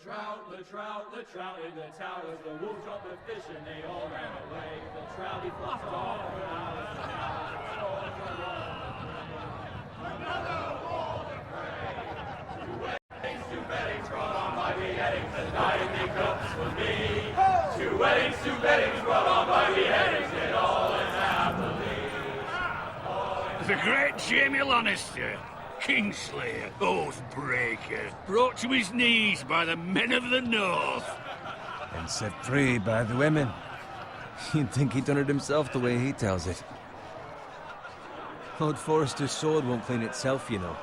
The trout in the towers, the wolves dropped the fish and they all ran away. The trout he flopped off for hours and hours. Another wall to pray. Two weddings brought on by beheadings, and dying cups for me. Two weddings brought on by beheadings, and all is happily. The great Jamie Lannister, Kingslayer, Oathbreaker, brought to his knees by the men of the North. And set free by the women. You'd think he'd done it himself the way he tells it. Lord Forrester's sword won't clean itself, you know.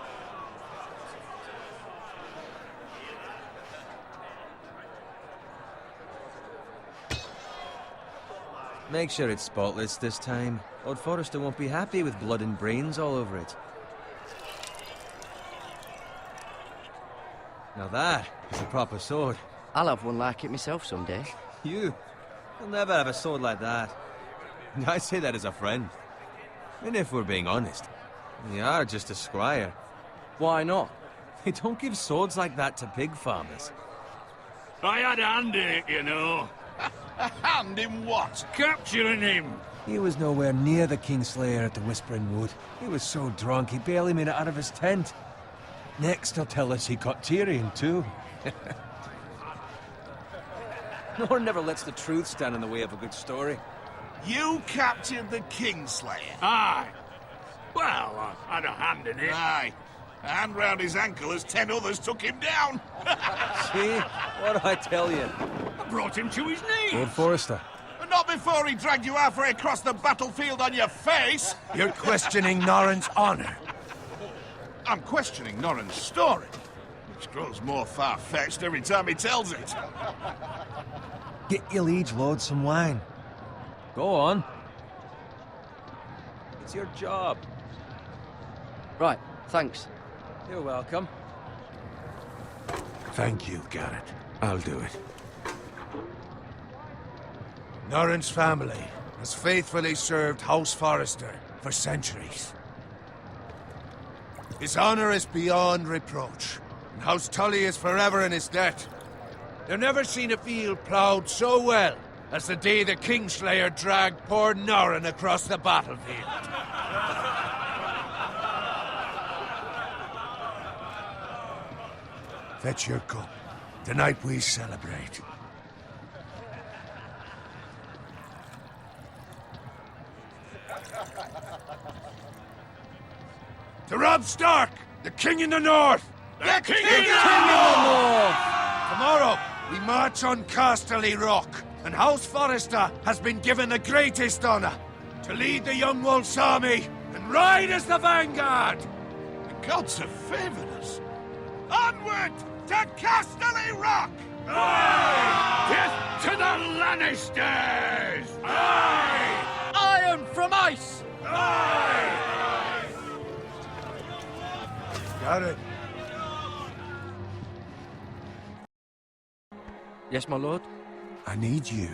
Make sure it's spotless this time. Lord Forrester won't be happy with blood and brains all over it. Now that is a proper sword. I'll have one like it myself someday. You'll never have a sword like that. I say that as a friend. And if we're being honest, you are just a squire. Why not? They don't give swords like that to pig farmers. I had a hand in it, you know. A hand in what? Capturing him. He was nowhere near the Kingslayer at the Whispering Wood. He was so drunk he barely made it out of his tent. Next he'll tell us he caught Tyrion too. Nor never lets the truth stand in the way of a good story. You captured the Kingslayer? Aye. Well, I had a hand in it. Aye. A hand round his ankle as 10 others took him down. See? What do I tell you? I brought him to his knees. Lord Forrester. But not before he dragged you halfway across the battlefield on your face. You're questioning Norrin's honor. I'm questioning Norrin's story, which grows more far-fetched every time he tells it. Get your liege lord some wine. Go on. It's your job. Right, thanks. You're welcome. Thank you, Garrett. I'll do it. Norrin's family has faithfully served House Forrester for centuries. His honor is beyond reproach, and House Tully is forever in his debt. They've never seen a field ploughed so well as the day the Kingslayer dragged poor Norrin across the battlefield. Fetch your cup. Tonight we celebrate. To Robb Stark, the King in the North! The King in the North! Tomorrow, we march on Casterly Rock, and House Forrester has been given the greatest honor to lead the Young Wolf's army and ride as the vanguard! The gods have favored us. Onward to Casterly Rock! Aye! Death to the Lannisters! Aye! Iron from ice! Aye! Garrett. Yes, my lord? I need you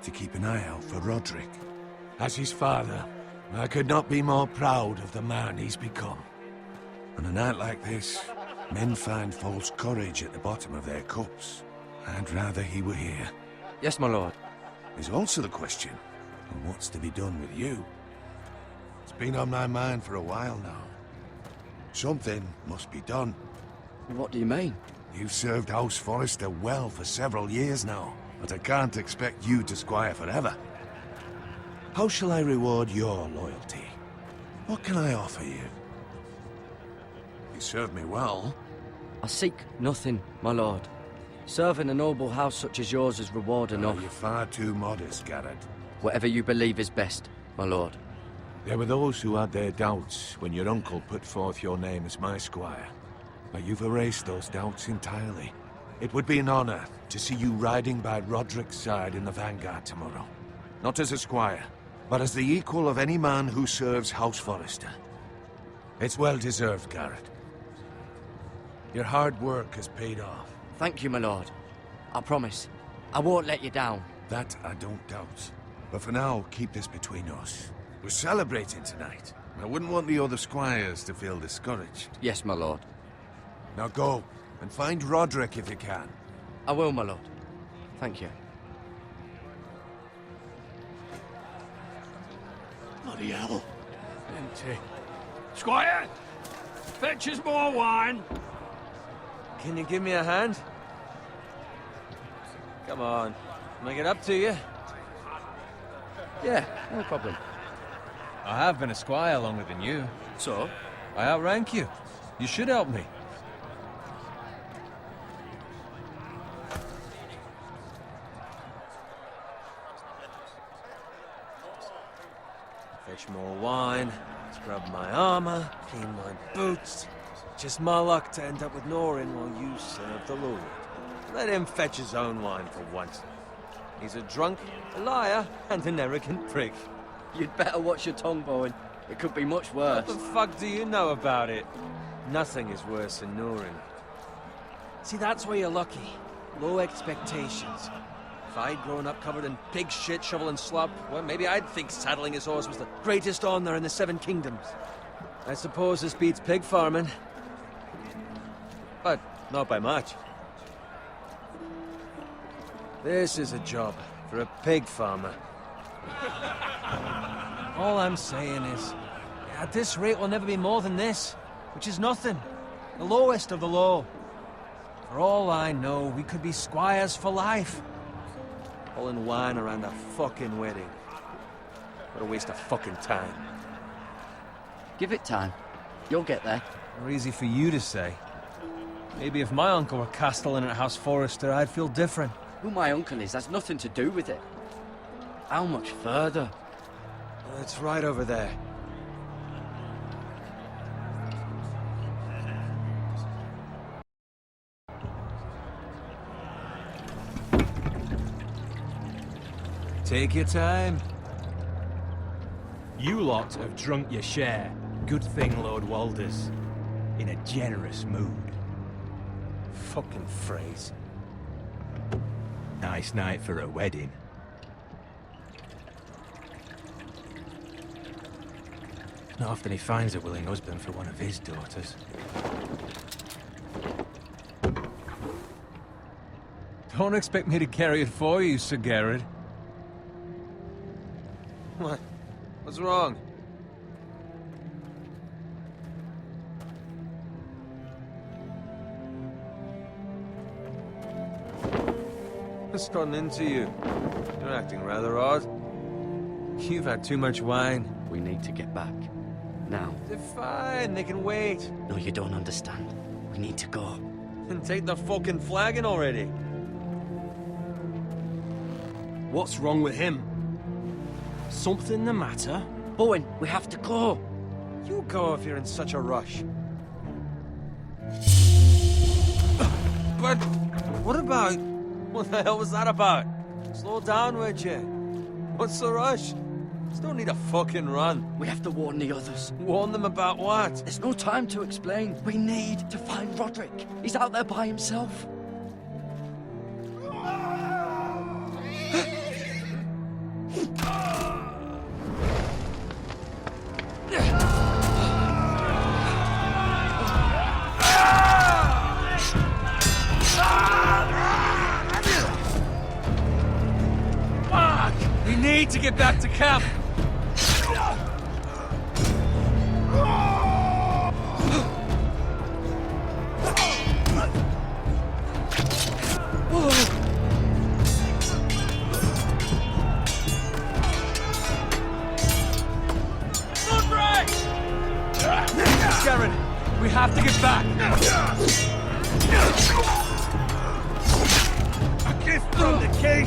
to keep an eye out for Roderick. As his father, I could not be more proud of the man he's become. On a night like this, men find false courage at the bottom of their cups. I'd rather he were here. Yes, my lord. There's also the question of what's to be done with you. It's been on my mind for a while now. Something must be done. What do you mean? You've served House Forrester well for several years now, but I can't expect you to squire forever. How shall I reward your loyalty? What can I offer you? You served me well. I seek nothing, my lord. Serving a noble house such as yours is reward enough. You're far too modest, Garrett. Whatever you believe is best, my lord. There were those who had their doubts when your uncle put forth your name as my squire. But you've erased those doubts entirely. It would be an honor to see you riding by Roderick's side in the vanguard tomorrow. Not as a squire, but as the equal of any man who serves House Forrester. It's well deserved, Garrett. Your hard work has paid off. Thank you, my lord. I promise. I won't let you down. That I don't doubt. But for now, keep this between us. We're celebrating tonight. I wouldn't want the other squires to feel discouraged. Yes, my lord. Now go, and find Roderick if you can. I will, my lord. Thank you. Bloody hell. Empty. Squire! Fetch us more wine. Can you give me a hand? Come on. Make it up to you. Yeah, no problem. I have been a squire longer than you. So? I outrank you. You should help me. Fetch more wine, scrub my armor, clean my boots. Just my luck to end up with Norin while you serve the Lord. Let him fetch his own wine for once. He's a drunk, a liar, and an arrogant prick. You'd better watch your tongue, Bowen. It could be much worse. What the fuck do you know about it? Nothing is worse than Norin. See, that's where you're lucky. Low expectations. If I'd grown up covered in pig shit, shovel and slop, well, maybe I'd think saddling his horse was the greatest honor in the Seven Kingdoms. I suppose this beats pig farming. But not by much. This is a job for a pig farmer. All I'm saying is, at this rate we'll never be more than this, which is nothing. The lowest of the low. For all I know, we could be squires for life. Pulling wine around a fucking wedding. What a waste of fucking time. Give it time. You'll get there. More easy for you to say. Maybe if my uncle were castellan at House Forrester, I'd feel different. Who my uncle is has nothing to do with it. How much further? It's right over there. Take your time. You lot have drunk your share. Good thing Lord Walder's in a generous mood. Fucking phrase. Nice night for a wedding. Not often he finds a willing husband for one of his daughters. Don't expect me to carry it for you, Sir Garrett. What? What's wrong? What's gotten into you? You're acting rather odd. You've had too much wine. We need to get back. Now. They're fine, they can wait. No, you don't understand. We need to go. And take the fucking flagon already. What's wrong with him? Something the matter? Bowen, we have to go. You go if you're in such a rush. But what about... What the hell was that about? Slow down, would you? What's the rush? There's no need to fucking run. We have to warn the others. Warn them about what? There's no time to explain. We need to find Roderick. He's out there by himself. We need to get back to camp. Garen, we have to get back. A gift from the king.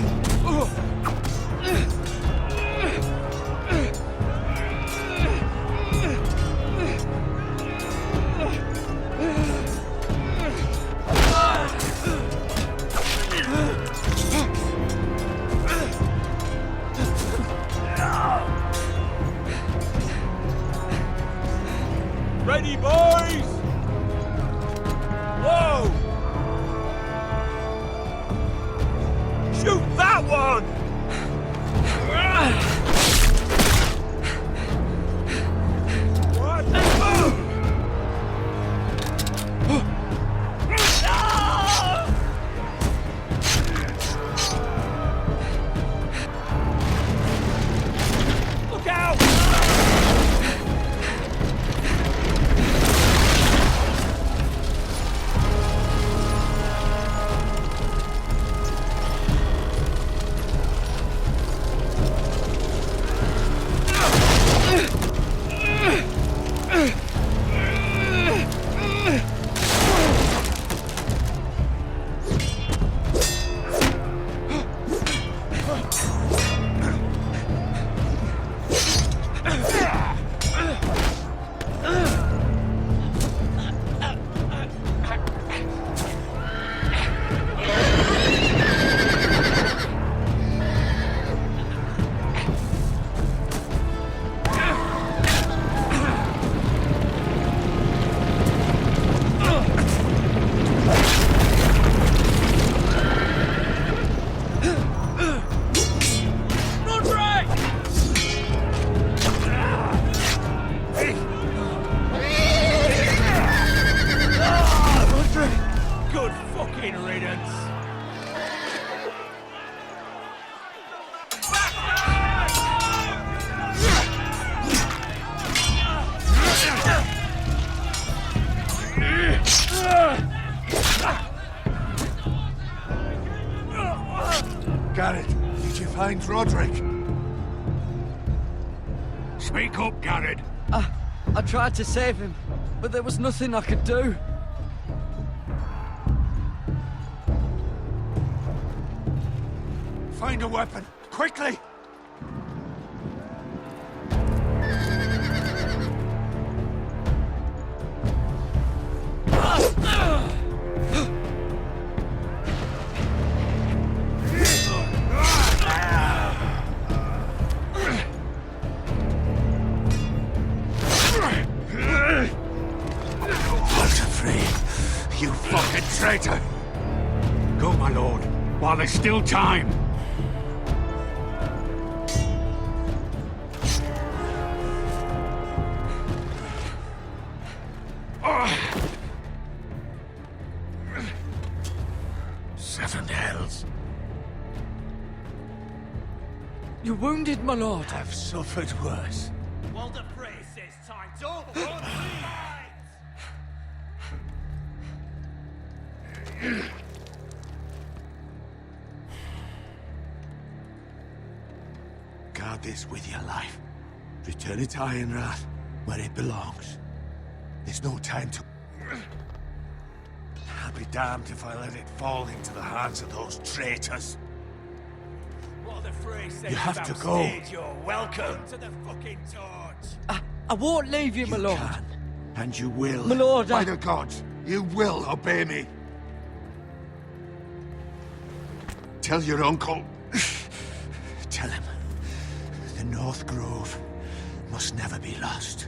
Ready, boys! Whoa! Shoot that one! What? Garrett, did you find Roderick? Speak up, Garrett. I tried to save him, but there was nothing I could do. Find a weapon, quickly! You fucking traitor! Go, my lord, while there's still time. Seven hells. You're wounded, my lord. I've suffered worse. Walder Frey says time's over. Guard this with your life. Return it to Ironrath, where it belongs. There's no time to... I'll be damned if I let it fall into the hands of those traitors. Walder Frey says You have to go. You're welcome to the fucking torch. I won't leave you, my lord. Can, and you will. My lord, By the gods, you will obey me. Tell your uncle. Tell him. The North Grove must never be lost.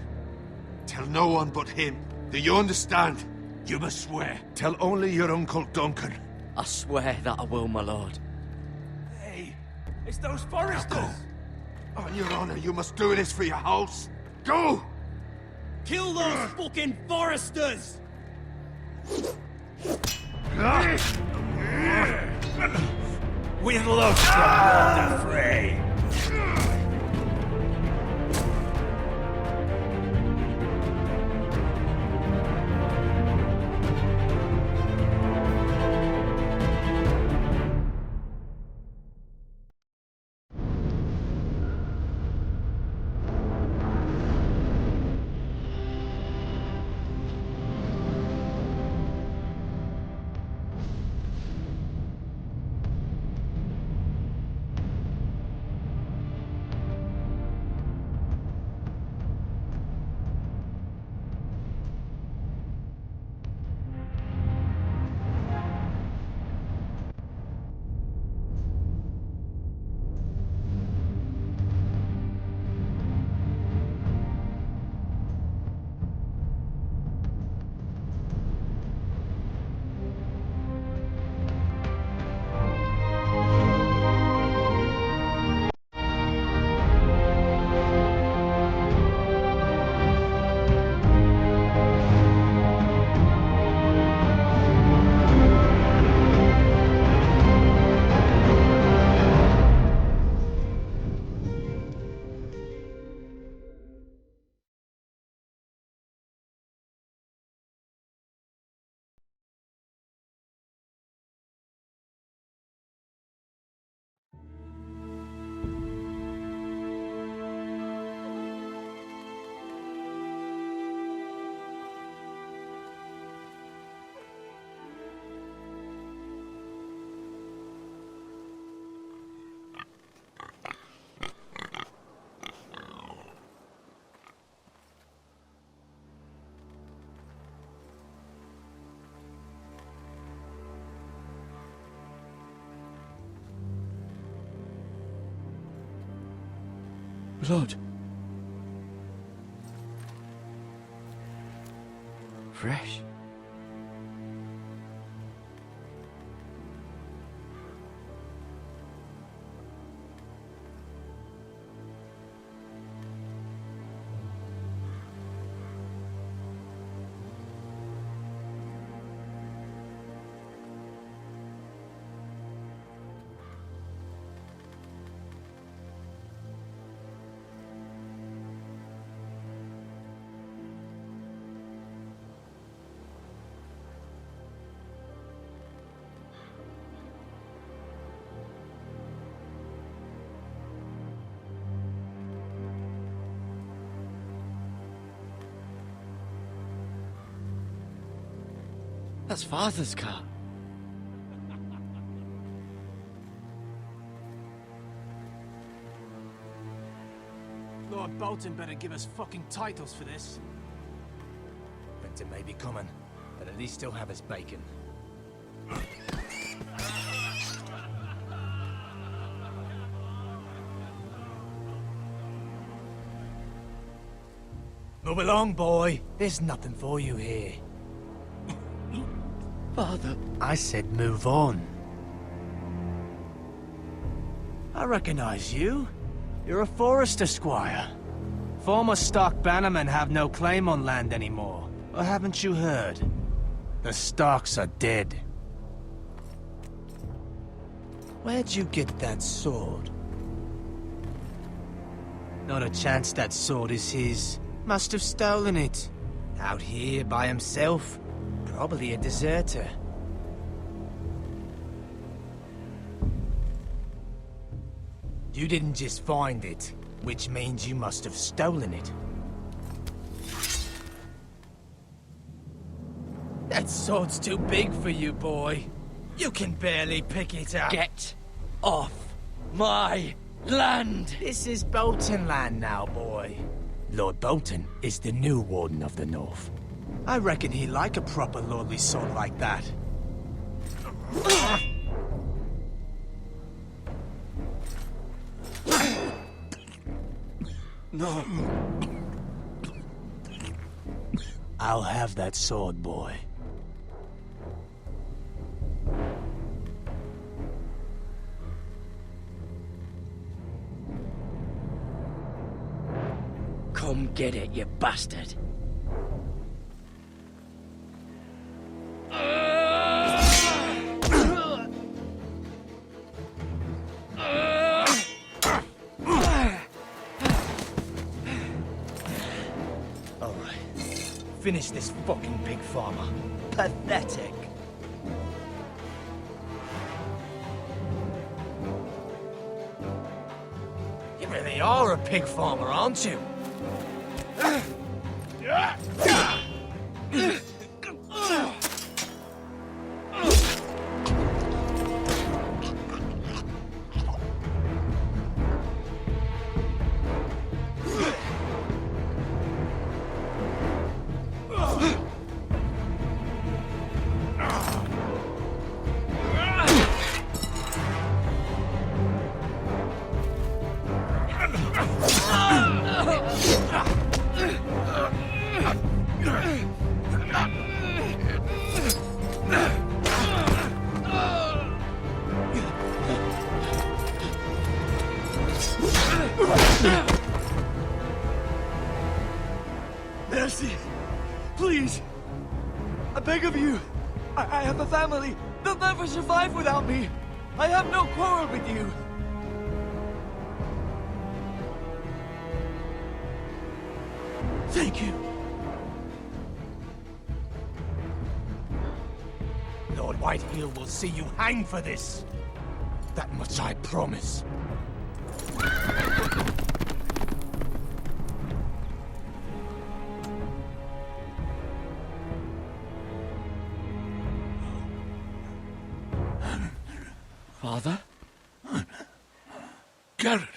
Tell no one but him. Do you understand? You must swear. Tell only your Uncle Duncan. I swear that I will, my lord. Hey, it's those Now foresters. go. On your honor, you must do this for your house. Go! Kill those fucking foresters. With love from Walder Frey. Blood. Fresh. That's Father's car. Lord Bolton better give us fucking titles for this. Winter may be coming, but at least he'll have his bacon. Move along, boy. There's nothing for you here. Father. I said move on. I recognize you. You're a Forester squire. Former Stark bannermen have no claim on land anymore. Or haven't you heard? The Starks are dead. Where'd you get that sword? Not a chance that sword is his. Must have stolen it. Out here by himself. Probably a deserter. You didn't just find it, which means you must have stolen it. That sword's too big for you, boy. You can barely pick it up. Get off my land! This is Bolton land now, boy. Lord Bolton is the new Warden of the North. I reckon he'd like a proper lordly sword like that. No. I'll have that sword, boy. Come get it, you bastard. Alright. Finish this fucking pig farmer. Pathetic. You really are a pig farmer, aren't you? Mercy! Please! I beg of you! I have a family! They'll never survive without me! I have no quarrel with you! Thank you! Lord Whitehill will see you hang for this. That much I promise. Father? Garrett,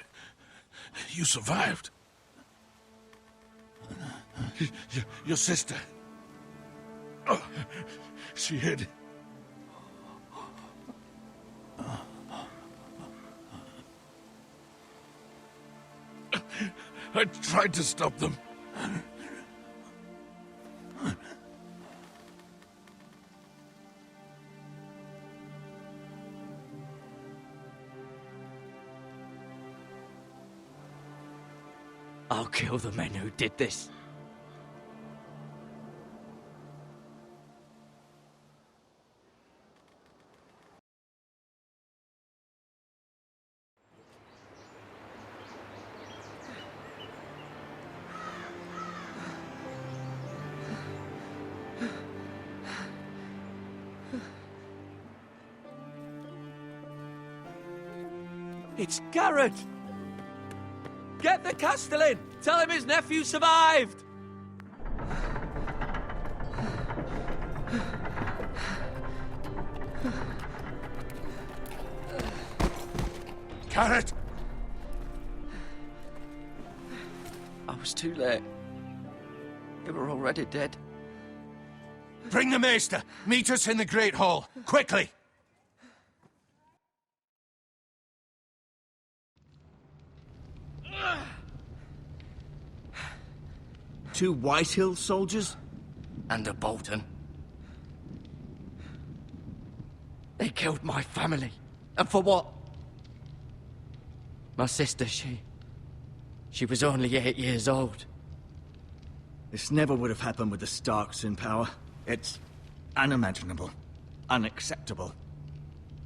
you survived. Your sister. Oh, she hid. I tried to stop them. I'll kill the men who did this. It's Garrett! Get the Castellan! Tell him his nephew survived! Carrot! I was too late. They were already dead. Bring the maester! Meet us in the Great Hall, quickly! Two Whitehill soldiers? And a Bolton. They killed my family. And for what? My sister, she was only 8 years old. This never would have happened with the Starks in power. It's unimaginable. Unacceptable.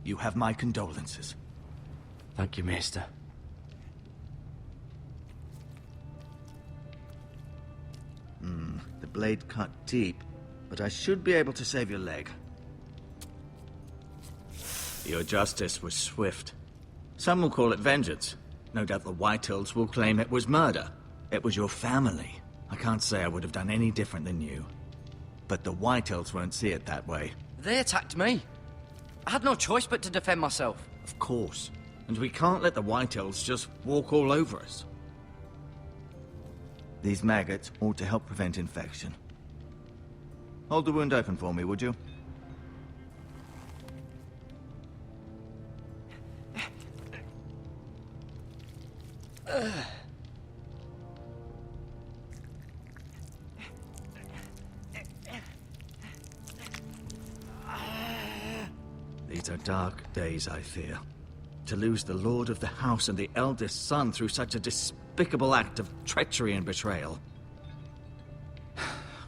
You have my condolences. Thank you, Maester. The blade cut deep, but I should be able to save your leg. Your justice was swift. Some will call it vengeance. No doubt the Whitehills will claim it was murder. It was your family. I can't say I would have done any different than you. But the Whitehills won't see it that way. They attacked me. I had no choice but to defend myself. Of course. And we can't let the Whitehills just walk all over us. These maggots ought to help prevent infection. Hold the wound open for me, would you? These are dark days, I fear. To lose the lord of the house and the eldest son through such a despicable act of treachery and betrayal.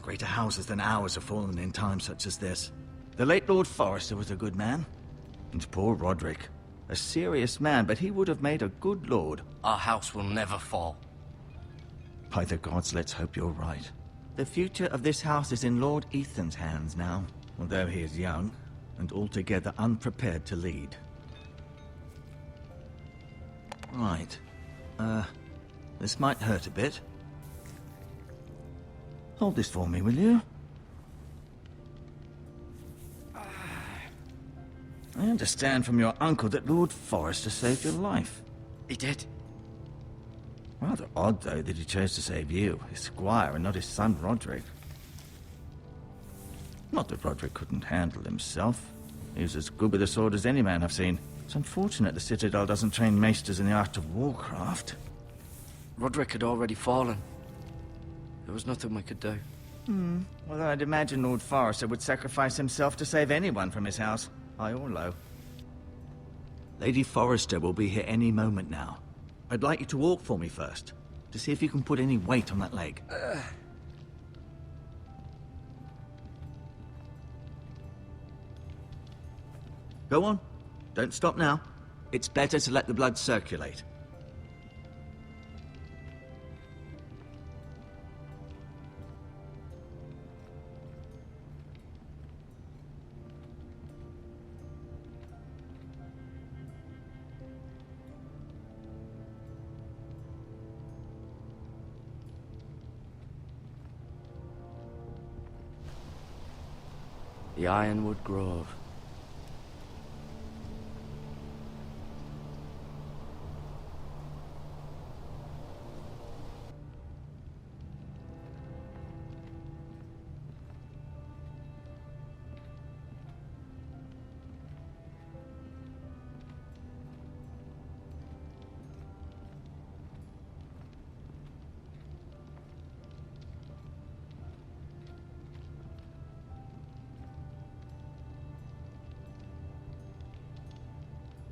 Greater houses than ours have fallen in times such as this. The late Lord Forrester was a good man. And poor Roderick. A serious man, but he would have made a good lord. Our house will never fall. By the gods, let's hope you're right. The future of this house is in Lord Ethan's hands now, although he is young and altogether unprepared to lead. Right. This might hurt a bit. Hold this for me, will you? I understand from your uncle that Lord Forrester saved your life. He did. Rather odd, though, that he chose to save you, his squire, and not his son Roderick. Not that Roderick couldn't handle himself. He was as good with a sword as any man I've seen. It's unfortunate the Citadel doesn't train maesters in the art of warcraft. Roderick had already fallen. There was nothing we could do. Well, I'd imagine Lord Forrester would sacrifice himself to save anyone from his house, high or low. Lady Forrester will be here any moment now. I'd like you to walk for me first, to see if you can put any weight on that leg. Go on. Don't stop now. It's better to let the blood circulate. The Ironwood Grove.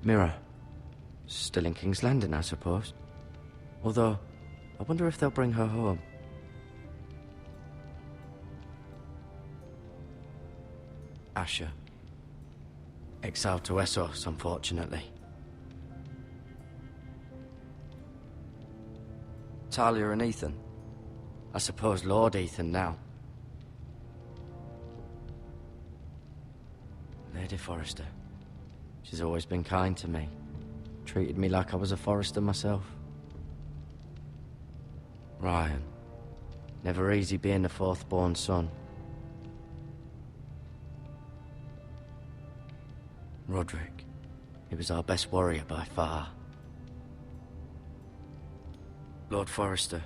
Mirror. Still in King's Landing, I suppose. Although, I wonder if they'll bring her home. Asher. Exiled to Essos, unfortunately. Talia and Ethan. I suppose Lord Ethan now. Lady Forrester. She's always been kind to me. Treated me like I was a Forrester myself. Ryan. Never easy being the fourth-born son. Roderick. He was our best warrior by far. Lord Forrester.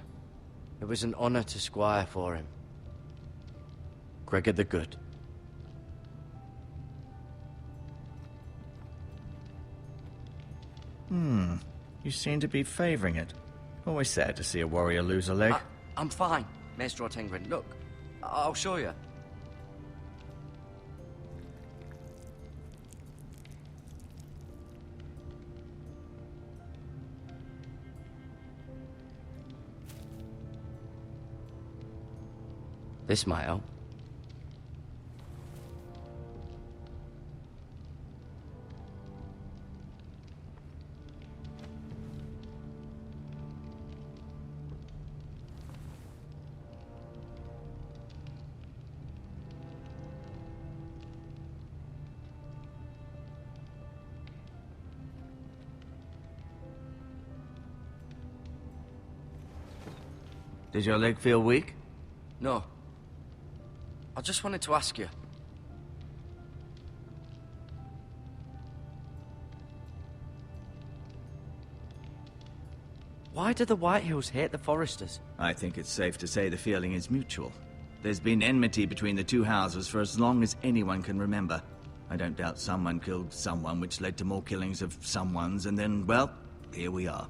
It was an honor to squire for him. Gregor the Good. You seem to be favoring it. Always sad to see a warrior lose a leg. I'm fine, Maester Ortengren. Look, I'll show you. This might help. Did your leg feel weak? No. I just wanted to ask you. Why do the Whitehills hate the Forresters? I think it's safe to say the feeling is mutual. There's been enmity between the two houses for as long as anyone can remember. I don't doubt someone killed someone, which led to more killings of someones, and then, well, here we are.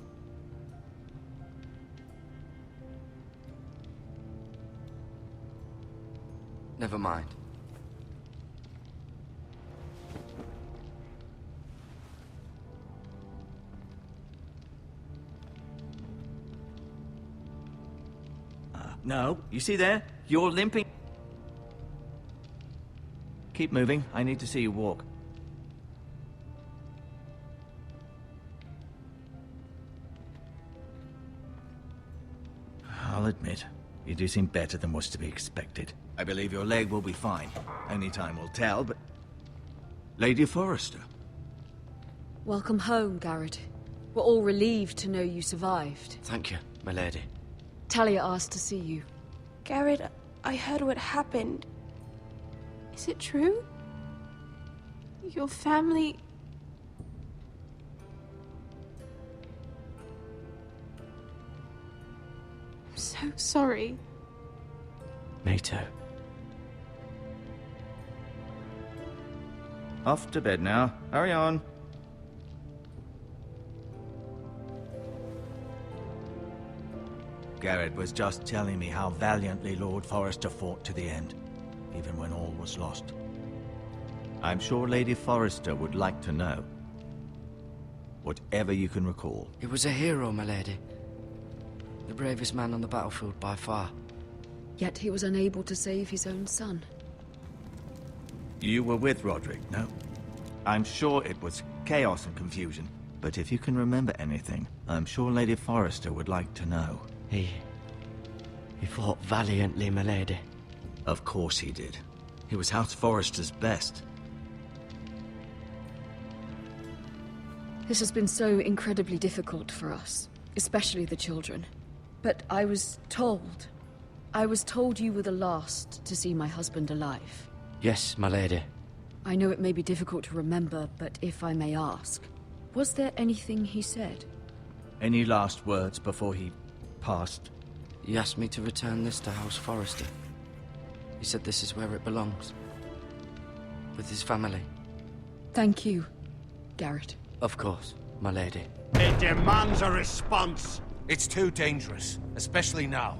Never mind. No, you see there? You're limping. Keep moving. I need to see you walk. I'll admit, you do seem better than was to be expected. I believe your leg will be fine. Only time will tell, but... Lady Forrester. Welcome home, Garrett. We're all relieved to know you survived. Thank you, my lady. Talia asked to see you. Garrett, I heard what happened. Is it true? Your family... I'm so sorry. Me too. Off to bed now. Hurry on. Garrett was just telling me how valiantly Lord Forrester fought to the end, even when all was lost. I'm sure Lady Forrester would like to know. Whatever you can recall. He was a hero, my lady. The bravest man on the battlefield by far. Yet he was unable to save his own son. You were with Roderick, no? I'm sure it was chaos and confusion. But if you can remember anything, I'm sure Lady Forrester would like to know. He fought valiantly, my lady. Of course he did. He was House Forrester's best. This has been so incredibly difficult for us, especially the children. But I was told you were the last to see my husband alive. Yes, my lady. I know it may be difficult to remember, but if I may ask, was there anything he said? Any last words before he passed? He asked me to return this to House Forrester. He said this is where it belongs. With his family. Thank you, Garrett. Of course, my lady. It demands a response. It's too dangerous, especially now.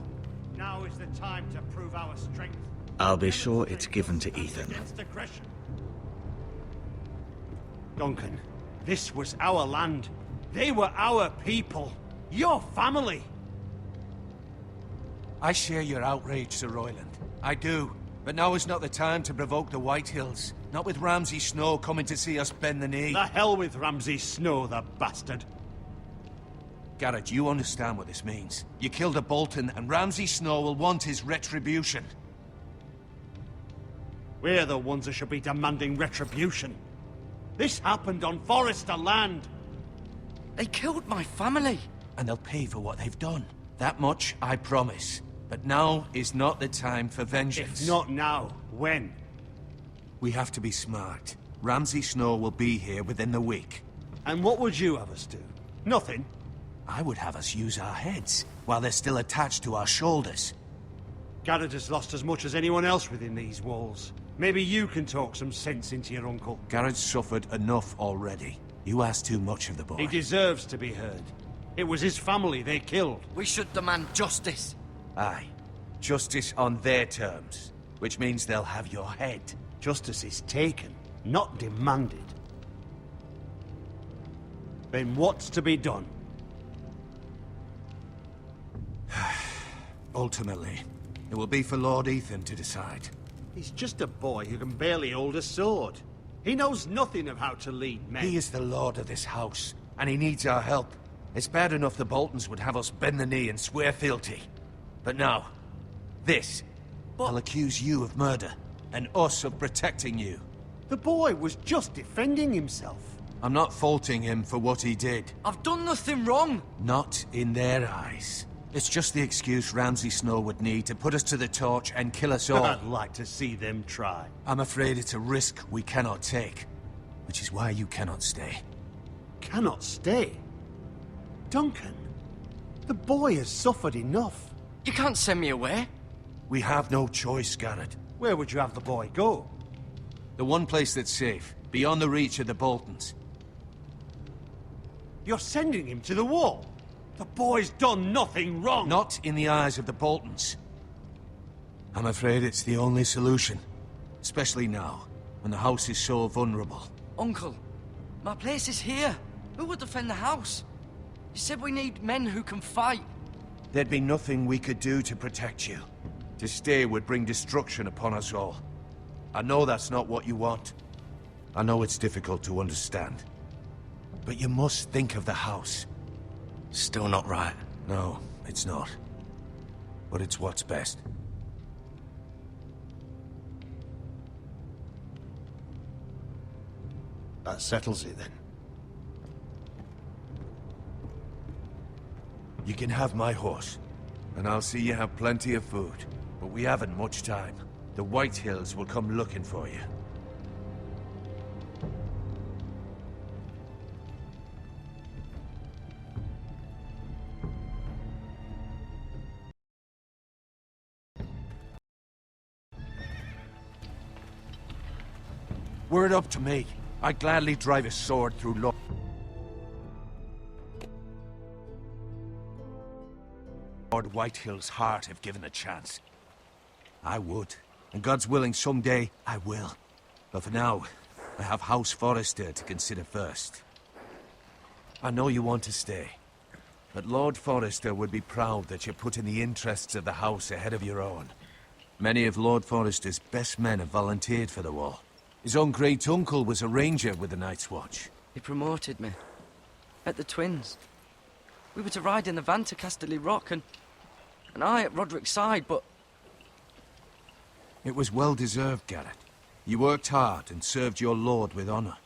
Now is the time to prove our strength. I'll be sure it's given to Ethan. Against aggression. Duncan, this was our land. They were our people. Your family. I share your outrage, Sir Royland. I do. But now is not the time to provoke the Whitehills. Not with Ramsay Snow coming to see us bend the knee. The hell with Ramsay Snow, the bastard. Garrett, you understand what this means. You killed a Bolton, and Ramsay Snow will want his retribution. We're the ones that should be demanding retribution. This happened on Forrester land. They killed my family. And they'll pay for what they've done. That much, I promise. But now is not the time for vengeance. If not now, when? We have to be smart. Ramsay Snow will be here within the week. And what would you have us do? Nothing? I would have us use our heads, while they're still attached to our shoulders. Garrett has lost as much as anyone else within these walls. Maybe you can talk some sense into your uncle. Garrett's suffered enough already. You ask too much of the boy. He deserves to be heard. It was his family they killed. We should demand justice. Aye. Justice on their terms. Which means they'll have your head. Justice is taken, not demanded. Then what's to be done? Ultimately, it will be for Lord Ethan to decide. He's just a boy who can barely hold a sword. He knows nothing of how to lead men. He is the lord of this house, and he needs our help. It's bad enough the Boltons would have us bend the knee and swear fealty. But now, this. I'll accuse you of murder, and us of protecting you. The boy was just defending himself. I'm not faulting him for what he did. I've done nothing wrong. Not in their eyes. It's just the excuse Ramsay Snow would need to put us to the torch and kill us all. I'd like to see them try. I'm afraid it's a risk we cannot take, which is why you cannot stay. Cannot stay? Duncan, the boy has suffered enough. You can't send me away. We have no choice, Garrett. Where would you have the boy go? The one place that's safe, beyond the reach of the Boltons. You're sending him to the wall? The boy's done nothing wrong! Not in the eyes of the Boltons. I'm afraid it's the only solution. Especially now, when the house is so vulnerable. Uncle, my place is here. Who will defend the house? You said we need men who can fight. There'd be nothing we could do to protect you. To stay would bring destruction upon us all. I know that's not what you want. I know it's difficult to understand. But you must think of the house. Still not right. No, it's not. But it's what's best. That settles it then. You can have my horse, and I'll see you have plenty of food. But we haven't much time. The White Hills will come looking for you. Were it up to me, I'd gladly drive a sword through Lord Whitehill's heart if given the chance. I would, and God's willing someday I will. But for now, I have House Forrester to consider first. I know you want to stay, but Lord Forrester would be proud that you're putting the interests of the house ahead of your own. Many of Lord Forrester's best men have volunteered for the war. His own great-uncle was a ranger with the Night's Watch. He promoted me. At the Twins. We were to ride in the van to Casterly Rock, and I at Roderick's side, but... It was well-deserved, Garrett. You worked hard and served your lord with honor.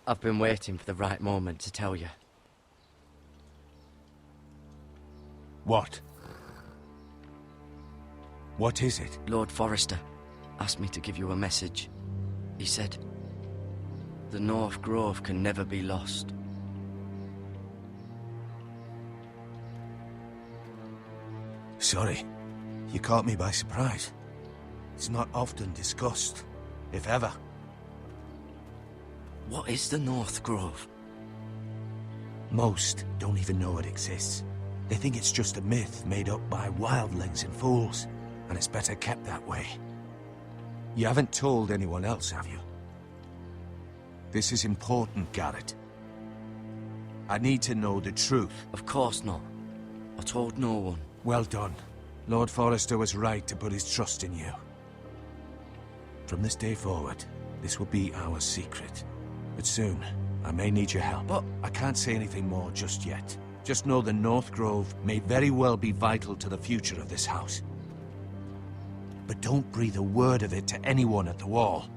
I've been waiting for the right moment to tell you. What? What is it? Lord Forrester asked me to give you a message. He said, the North Grove can never be lost. Sorry. You caught me by surprise. It's not often discussed, if ever. What is the North Grove? Most don't even know it exists. They think it's just a myth made up by wildlings and fools, and it's better kept that way. You haven't told anyone else, have you? This is important, Garrett. I need to know the truth. Of course not. I told no one. Well done. Lord Forrester was right to put his trust in you. From this day forward, this will be our secret. But soon, I may need your help. But I can't say anything more just yet. Just know the North Grove may very well be vital to the future of this house. But don't breathe a word of it to anyone at the wall.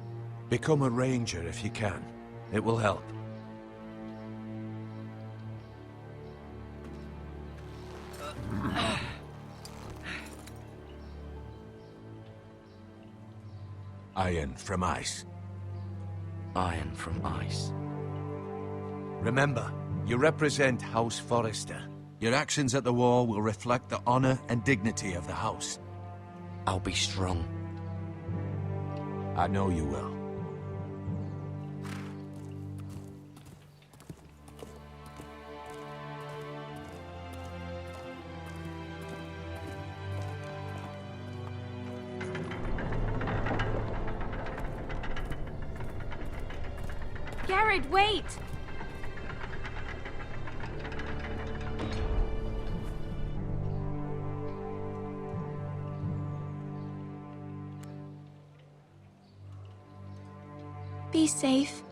Become a ranger if you can. It will help. Iron from ice. Iron from ice. Remember, you represent House Forrester. Your actions at the war will reflect the honor and dignity of the house. I'll be strong. I know you will. Garrett, wait! Be safe.